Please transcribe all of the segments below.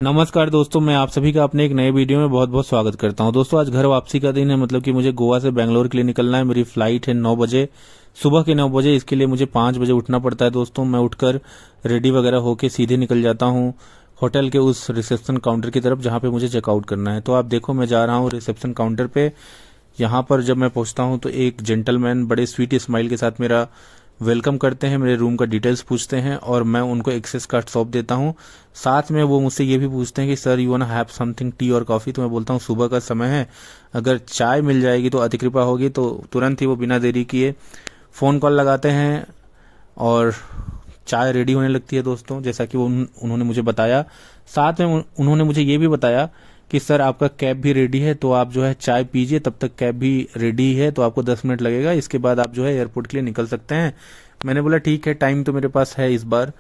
नमस्कार दोस्तों, मैं आप सभी का अपने एक नए वीडियो में बहुत बहुत स्वागत करता हूं। दोस्तों आज घर वापसी का दिन है, मतलब कि मुझे गोवा से बेंगलोर के लिए निकलना है। मेरी फ्लाइट है 9 बजे, सुबह के 9 बजे। इसके लिए मुझे 5 बजे उठना पड़ता है। दोस्तों मैं उठकर रेडी वगैरह होके सीधे निकल जाता हूं होटल के उस रिसेप्शन काउंटर की तरफ जहां पे मुझे चेकआउट करना है। तो आप देखो, मैं जा रहा हूं रिसेप्शन काउंटर पे। यहाँ पर जब मैं पहुंचता हूं तो एक जेंटलमैन बड़े स्वीट स्माइल के साथ मेरा वेलकम करते हैं, मेरे रूम का डिटेल्स पूछते हैं और मैं उनको एक्सेस कार्ड सौंप देता हूं। साथ में वो मुझसे ये भी पूछते हैं कि sir you want have something, T और कॉफी। तो मैं बोलता हूँ सुबह का समय है, अगर चाय मिल जाएगी तो अति कृपा होगी। तो तुरंत ही वो बिना देरी किए फ़ोन कॉल लगाते हैं और चाय रेडी होने लगती है। दोस्तों जैसा कि उन्होंने मुझे बताया, साथ में उन्होंने मुझे ये भी बताया कि सर आपका कैब भी रेडी है, तो आप जो है चाय पीजिए, तब तक कैब भी रेडी है, तो आपको 10 मिनट लगेगा, इसके बाद आप जो है एयरपोर्ट के लिए निकल सकते हैं। मैंने बोला ठीक है, टाइम तो मेरे पास है, इस बार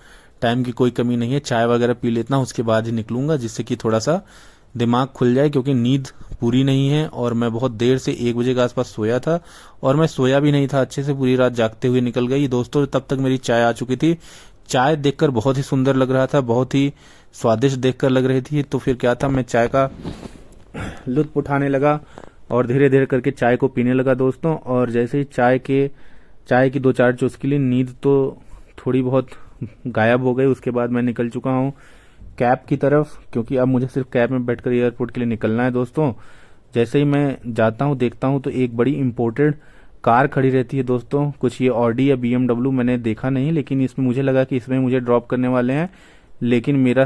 टाइम की कोई कमी नहीं है, चाय वगैरह पी लेता हूँ, उसके बाद ही निकलूंगा, जिससे कि थोड़ा सा दिमाग खुल जाए, क्योंकि नींद पूरी नहीं है और मैं बहुत देर से 1 बजे के आसपास सोया था और मैं सोया भी नहीं था अच्छे से, पूरी रात जागते हुए निकल गई। दोस्तों तब तक मेरी चाय आ चुकी थी। चाय देखकर बहुत ही सुंदर लग रहा था, बहुत ही स्वादिष्ट देखकर लग रही थी। तो फिर क्या था, मैं चाय का लुत्फ उठाने लगा और धीरे धीरे करके चाय को पीने लगा दोस्तों। और जैसे ही चाय की 2-4 चुस्की ली, नींद तो थोड़ी बहुत गायब हो गई। उसके बाद मैं निकल चुका हूँ कैब की तरफ, क्योंकि अब मुझे सिर्फ कैब में बैठकर एयरपोर्ट के लिए निकलना है। दोस्तों जैसे ही मैं जाता हूँ देखता हूँ तो एक बड़ी इंपोर्टेड कार खड़ी रहती है दोस्तों। कुछ ये ऑडी या BMW मैंने देखा नहीं, लेकिन इसमें मुझे लगा कि इसमें मुझे ड्रॉप करने वाले हैं। लेकिन मेरा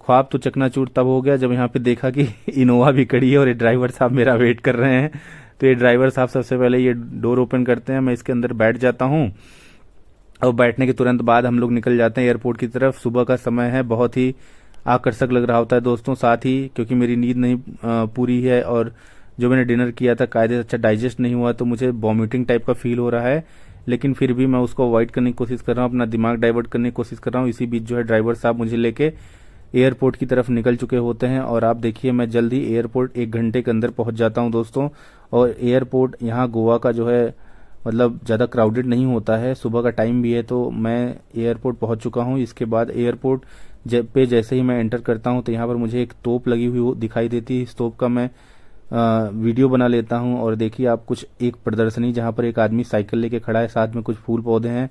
ख्वाब तो चकनाचूर तब हो गया जब यहाँ पे देखा कि इनोवा भी खड़ी है और ये ड्राइवर साहब मेरा वेट कर रहे हैं। तो ये ड्राइवर साहब सबसे पहले ये डोर ओपन करते हैं, मैं इसके अंदर बैठ जाता हूँ और बैठने के तुरंत बाद हम लोग निकल जाते हैं एयरपोर्ट की तरफ। सुबह का समय है, बहुत ही आकर्षक लग रहा होता है दोस्तों। साथ ही क्योंकि मेरी नींद नहीं पूरी है और जो मैंने डिनर किया था कायदे से अच्छा डाइजेस्ट नहीं हुआ, तो मुझे वॉमिटिंग टाइप का फील हो रहा है। लेकिन फिर भी मैं उसको अवॉइड करने की कोशिश कर रहा हूँ, अपना दिमाग डाइवर्ट करने की कोशिश कर रहा हूँ। इसी बीच जो है ड्राइवर साहब मुझे लेके एयरपोर्ट की तरफ निकल चुके होते हैं और आप देखिए मैं जल्दी एयरपोर्ट 1 घंटे के अंदर पहुंच जाता हूं दोस्तों। और एयरपोर्ट यहाँ गोवा का जो है मतलब ज़्यादा क्राउडेड नहीं होता है, सुबह का टाइम भी है, तो मैं एयरपोर्ट पहुंच चुका हूं। इसके बाद एयरपोर्ट पे जैसे ही मैं एंटर करता हूं तो यहाँ पर मुझे एक तोप लगी हुई दिखाई देती है। इस तोप का मैं वीडियो बना लेता हूं। और देखिए आप, कुछ एक प्रदर्शनी जहां पर एक आदमी साइकिल लेके खड़ा है, साथ में कुछ फूल पौधे हैं,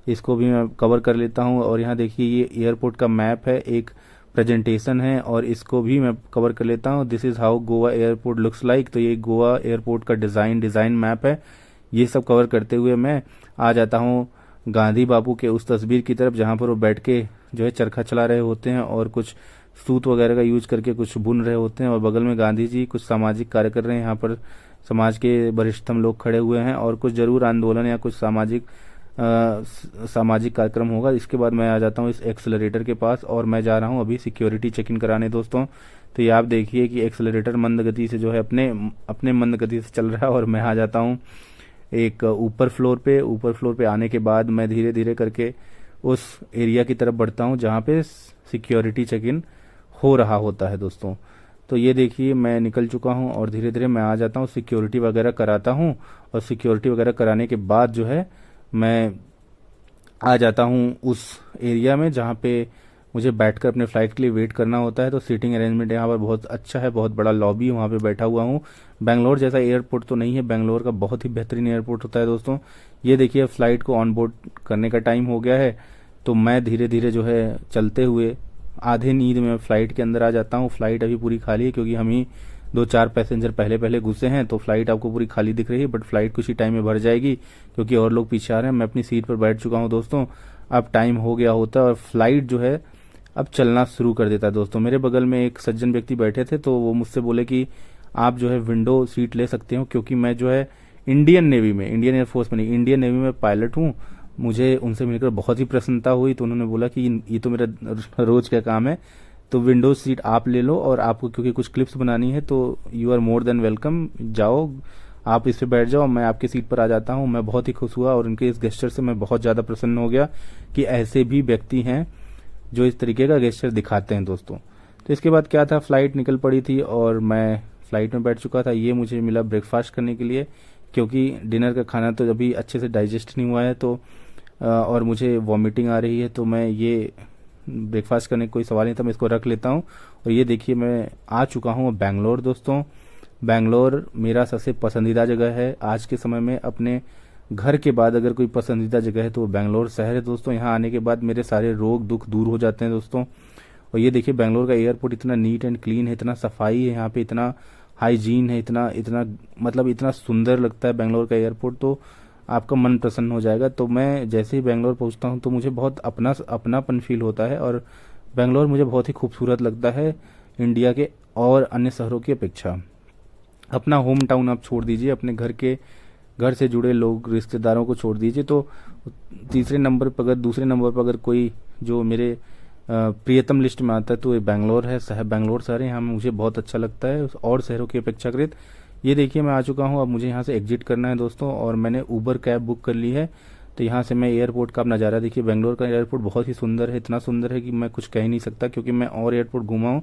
इसको भी मैं कवर कर लेता हूं। और यहाँ देखिए ये एयरपोर्ट का मैप है, एक प्रेजेंटेशन है और इसको भी मैं कवर कर लेता हूँ। This is how Goa airport looks like. तो ये गोवा एयरपोर्ट का डिज़ाइन मैप है। ये सब कवर करते हुए मैं आ जाता हूँ गांधी बापू के उस तस्वीर की तरफ, जहाँ पर वो बैठ के जो है चरखा चला रहे होते हैं और कुछ सूत वगैरह का यूज करके कुछ बुन रहे होते हैं। और बगल में गांधी जी कुछ सामाजिक कार्य कर रहे हैं। यहाँ पर समाज के वरिष्ठतम लोग खड़े हुए हैं और कुछ जरूर आंदोलन या कुछ सामाजिक कार्यक्रम होगा। इसके बाद मैं आ जाता हूँ इस एक्सेलरेटर के पास और मैं जा रहा हूँ अभी सिक्योरिटी चेक इन कराने दोस्तों। तो ये आप देखिए कि एक्सेलरेटर मंद गति से जो है अपने मंद गति से चल रहा है और मैं आ जाता हूँ एक ऊपर फ्लोर पे आने के बाद मैं धीरे धीरे करके उस एरिया की तरफ बढ़ता हूँ जहाँ पे सिक्योरिटी चेक इन हो रहा होता है दोस्तों। तो ये देखिए मैं निकल चुका हूँ और धीरे धीरे मैं आ जाता हूँ, सिक्योरिटी वगैरह कराता हूँ और सिक्योरिटी वगैरह कराने के बाद जो है मैं आ जाता हूँ उस एरिया में जहाँ पे मुझे बैठकर अपने फ्लाइट के लिए वेट करना होता है। तो सीटिंग अरेंजमेंट यहाँ पर बहुत अच्छा है, बहुत बड़ा लॉबी, वहाँ पे बैठा हुआ हूँ। बेंगलोर जैसा एयरपोर्ट तो नहीं है, बेंगलोर का बहुत ही बेहतरीन एयरपोर्ट होता है दोस्तों। ये देखिए फ्लाइट को ऑन बोर्ड करने का टाइम हो गया है, तो मैं धीरे धीरे जो है चलते हुए आधे नींद में फ्लाइट के अंदर आ जाता हूँ। फ्लाइट अभी पूरी खाली है क्योंकि हम ही 2-4 पैसेंजर पहले पहले घुसे हैं, तो फ्लाइट आपको पूरी खाली दिख रही है, बट फ्लाइट कुछ ही टाइम में भर जाएगी क्योंकि और लोग पीछे आ रहे हैं। मैं अपनी सीट पर बैठ चुका हूँ दोस्तों। अब टाइम हो गया होता है और फ्लाइट जो है अब चलना शुरू कर देता है दोस्तों। मेरे बगल में एक सज्जन व्यक्ति बैठे थे, तो वो मुझसे बोले कि आप जो है विंडो सीट ले सकते हो, क्योंकि मैं जो है इंडियन एयरफोर्स में नहीं, इंडियन नेवी में पायलट हूँ। मुझे उनसे मिलकर बहुत ही प्रसन्नता हुई, तो उन्होंने बोला कि ये तो मेरा रोज का काम है, तो विंडो सीट आप ले लो और आपको क्योंकि कुछ क्लिप्स बनानी है तो you are more than welcome, जाओ आप इस पे बैठ जाओ, मैं आपकी सीट पर आ जाता हूँ। मैं बहुत ही खुश हुआ और उनके इस गेस्चर से मैं बहुत ज़्यादा प्रसन्न हो गया कि ऐसे भी व्यक्ति हैं जो इस तरीके का गेस्चर दिखाते हैं दोस्तों। तो इसके बाद क्या था, फ्लाइट निकल पड़ी थी और मैं फ्लाइट में बैठ चुका था। ये मुझे मिला ब्रेकफास्ट करने के लिए, क्योंकि डिनर का खाना तो अभी अच्छे से डाइजेस्ट नहीं हुआ है, तो और मुझे वॉमिटिंग आ रही है, तो मैं ये ब्रेकफास्ट करने का कोई सवाल नहीं था, मैं इसको रख लेता हूँ और ये देखिए मैं आ चुका हूँ बेंगलोर दोस्तों। बेंगलोर मेरा सबसे पसंदीदा जगह है आज के समय में। अपने घर के बाद अगर कोई पसंदीदा जगह है तो वो बेंगलोर शहर है दोस्तों। यहाँ आने के बाद मेरे सारे रोग दुख दूर हो जाते हैं दोस्तों। और ये देखिए बेंगलोर का एयरपोर्ट इतना नीट एंड क्लीन है, इतना सफाई है यहाँ पे, इतना हाइजीन है, इतना इतना मतलब इतना सुंदर लगता है बेंगलोर का एयरपोर्ट, तो आपका मन प्रसन्न हो जाएगा। तो मैं जैसे ही बेंगलोर पहुंचता हूं तो मुझे बहुत अपनापन फील होता है, और बेंगलोर मुझे बहुत ही खूबसूरत लगता है इंडिया के और अन्य शहरों की अपेक्षा। अपना होम टाउन आप छोड़ दीजिए, अपने घर से जुड़े लोग रिश्तेदारों को छोड़ दीजिए, तो दूसरे नंबर पर अगर कोई जो मेरे प्रियतम लिस्ट में आता है तो ये बेंगलोर है। बेंगलोर शहर है, यहाँ मुझे बहुत अच्छा लगता है और शहरों की अपेक्षाकृत। ये देखिए मैं आ चुका हूँ, अब मुझे यहाँ से एग्जिट करना है दोस्तों, और मैंने उबर कैब बुक कर ली है। तो यहाँ से मैं एयरपोर्ट का नज़ारा देखिए, बेंगलोर का एयरपोर्ट बहुत ही सुंदर है, इतना सुंदर है कि मैं कुछ कह ही नहीं सकता, क्योंकि मैं और एयरपोर्ट घूमा हूँ,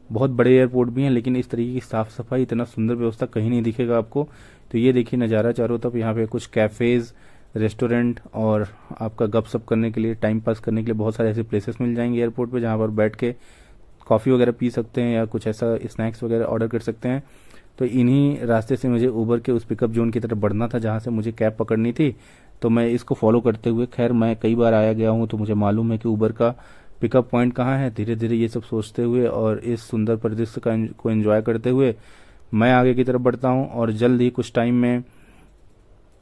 बहुत बड़े एयरपोर्ट भी हैं, लेकिन इस तरीके की साफ सफाई, इतना सुंदर व्यवस्था कहीं नहीं दिखेगा आपको। तो ये देखिए नज़ारा चारों तरफ, यहाँ पे कुछ कैफ़ेज़, रेस्टोरेंट और आपका गपशप करने के लिए, टाइम पास करने के लिए बहुत सारे ऐसे प्लेसेस मिल जाएंगे एयरपोर्ट पे, जहाँ पर बैठ के कॉफ़ी वगैरह पी सकते हैं या कुछ ऐसा स्नैक्स वगैरह ऑर्डर कर सकते हैं। तो इन्हीं रास्ते से मुझे उबर के उस पिकअप जोन की तरफ बढ़ना था जहाँ से मुझे कैब पकड़नी थी। तो मैं इसको फॉलो करते हुए, खैर मैं कई बार आया गया हूँ तो मुझे मालूम है कि उबर का पिकअप पॉइंट कहाँ है। धीरे धीरे ये सब सोचते हुए और इस सुंदर परिदृश्य को एंजॉय करते हुए मैं आगे की तरफ बढ़ता हूँ, और जल्द ही कुछ टाइम में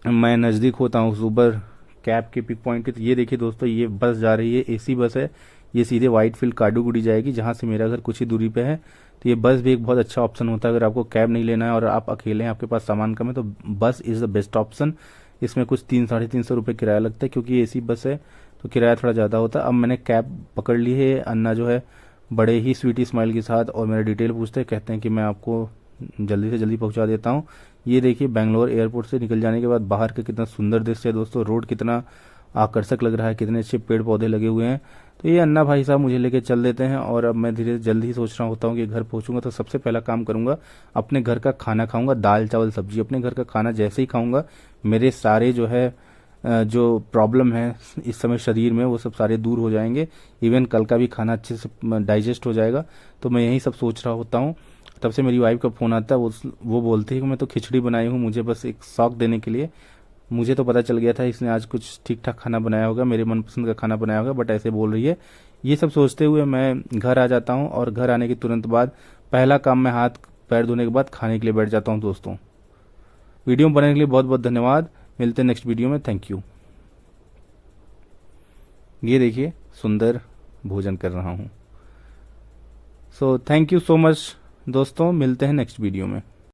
मैं नज़दीक होता हूँ उस उबर कैब के पिक पॉइंट के। तो ये देखिए दोस्तों, ये बस जा रही है, एसी बस है, ये सीधे व्हाइटफील्ड काडूगुड़ी जाएगी, जहाँ से मेरा घर कुछ ही दूरी पे है। तो ये बस भी एक बहुत अच्छा ऑप्शन होता है, अगर आपको कैब नहीं लेना है और आप अकेले हैं, आपके पास सामान कम है, तो बस इज़ द बेस्ट ऑप्शन। इसमें कुछ 300-350 रुपये किराया लगता है, क्योंकि ये एसी बस है तो किराया थोड़ा ज़्यादा होता है। अब मैंने कैब पकड़ ली है। अन्ना जो है बड़े ही स्वीटी स्माइल के साथ और मेरा डिटेल पूछते हैं, कहते हैं कि मैं आपको जल्दी से जल्दी पहुंचा देता हूं। ये देखिए बेंगलोर एयरपोर्ट से निकल जाने के बाद बाहर का कितना सुंदर दृश्य है दोस्तों, रोड कितना आकर्षक लग रहा है, कितने अच्छे पेड़ पौधे लगे हुए हैं। तो ये अन्ना भाई साहब मुझे लेके चल देते हैं, और अब मैं धीरे जल्दी ही सोच रहा होता हूँ कि घर पहुंचूंगा तो सबसे पहला काम करूंगा, अपने घर का खाना खाऊंगा, दाल चावल सब्जी। अपने घर का खाना जैसे ही खाऊंगा, मेरे सारे जो है जो प्रॉब्लम है इस समय शरीर में, वो सब सारे दूर हो जाएंगे। इवन कल का भी खाना अच्छे से डाइजेस्ट हो जाएगा। तो मैं यही सब सोच रहा होता हूँ। तब से मेरी वाइफ का फ़ोन आता है, वो बोलती है कि मैं तो खिचड़ी बनाई हूँ, मुझे बस एक शौक देने के लिए। मुझे तो पता चल गया था इसने आज कुछ ठीक ठाक खाना बनाया होगा, मेरे मनपसंद का खाना बनाया होगा, बट ऐसे बोल रही है। ये सब सोचते हुए मैं घर आ जाता हूँ, और घर आने के तुरंत बाद पहला काम, मैं हाथ पैर धोने के बाद खाने के लिए बैठ जाता हूँ दोस्तों। वीडियो बनाने के लिए बहुत बहुत धन्यवाद। मिलते हैं नेक्स्ट वीडियो में, थैंक यू। ये देखिए सुंदर भोजन कर रहा हूँ। So thank you so much दोस्तों, मिलते हैं नेक्स्ट वीडियो में।